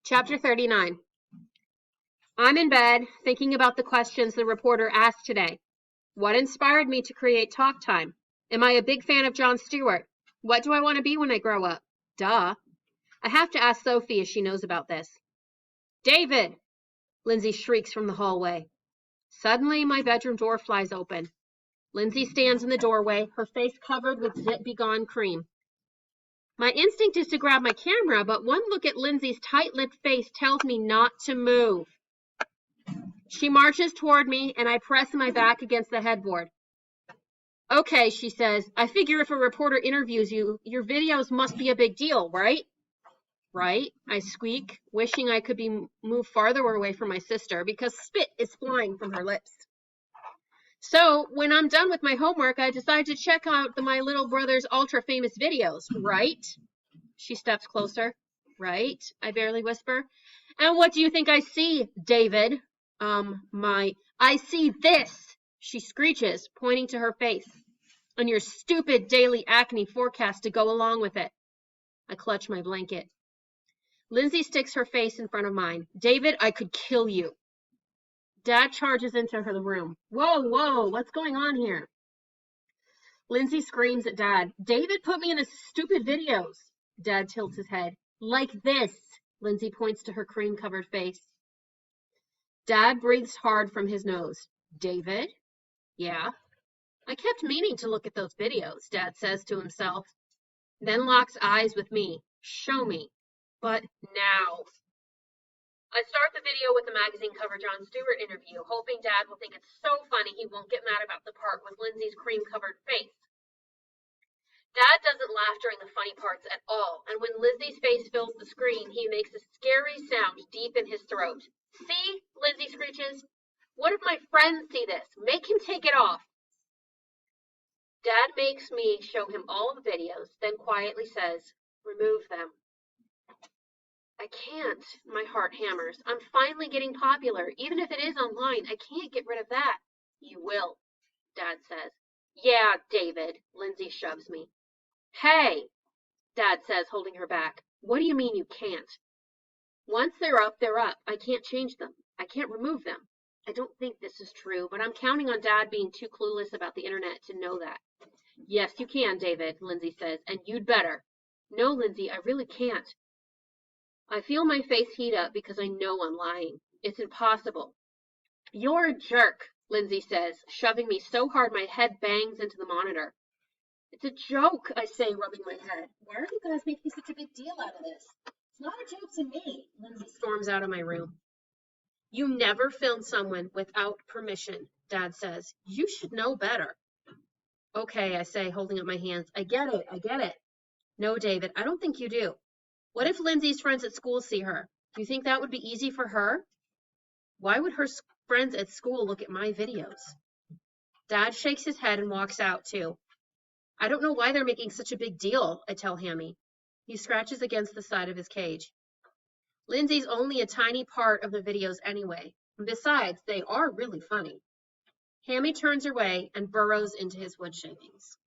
Chapter 39. I'm in bed, thinking about the questions the reporter asked today. What inspired me to create Talk Time? Am I a big fan of Jon Stewart? What do I want to be when I grow up? Duh. I have to ask Sophie if she knows about this. David! Lindsay shrieks from the hallway. Suddenly, my bedroom door flies open. Lindsay stands in the doorway, her face covered with zit-begone cream. My instinct is to grab my camera, but one look at Lindsay's tight-lipped face tells me not to move. She marches toward me, and I press my back against the headboard. Okay, she says, I figure if a reporter interviews you, your videos must be a big deal, right? Right, I squeak, wishing I could be moved farther away from my sister because spit is flying from her lips. So, when I'm done with my homework, I decide to check out my little brother's ultra-famous videos, right? She steps closer. Right, I barely whisper. And what do you think I see, David? I see this, she screeches, pointing to her face. And your stupid daily acne forecast to go along with it. I clutch my blanket. Lindsay sticks her face in front of mine. David, I could kill you. Dad charges into her room. Whoa, what's going on here? Lindsay screams at Dad. David put me in his stupid videos. Dad tilts his head. Like this. Lindsay points to her cream-covered face. Dad breathes hard from his nose. David? Yeah. I kept meaning to look at those videos, Dad says to himself. Then locks eyes with me. Show me. But now. I start the video with the magazine cover Jon Stewart interview, hoping Dad will think it's so funny he won't get mad about the part with Lindsay's cream-covered face. Dad doesn't laugh during the funny parts at all, and when Lindsay's face fills the screen, he makes a scary sound deep in his throat. See? Lindsay screeches. What if my friends see this? Make him take it off. Dad makes me show him all the videos, then quietly says, remove them. I can't, my heart hammers. I'm finally getting popular. Even if it is online, I can't get rid of that. You will, Dad says. Yeah, David, Lindsay shoves me. Hey, Dad says, holding her back. What do you mean you can't? Once they're up, they're up. I can't change them. I can't remove them. I don't think this is true, but I'm counting on Dad being too clueless about the internet to know that. Yes, you can, David, Lindsay says, and you'd better. No, Lindsay, I really can't. I feel my face heat up because I know I'm lying. It's impossible. You're a jerk, Lindsay says, shoving me so hard my head bangs into the monitor. It's a joke, I say, rubbing my head. Why are you guys making such a big deal out of this? It's not a joke to me, Lindsay storms out of my room. You never film someone without permission, Dad says. You should know better. Okay, I say, holding up my hands. I get it. No, David, I don't think you do. What if Lindsay's friends at school see her? Do you think that would be easy for her? Why would her friends at school look at my videos? Dad shakes his head and walks out, too. I don't know why they're making such a big deal, I tell Hammy. He scratches against the side of his cage. Lindsay's only a tiny part of the videos anyway. And besides, they are really funny. Hammy turns away and burrows into his wood shavings.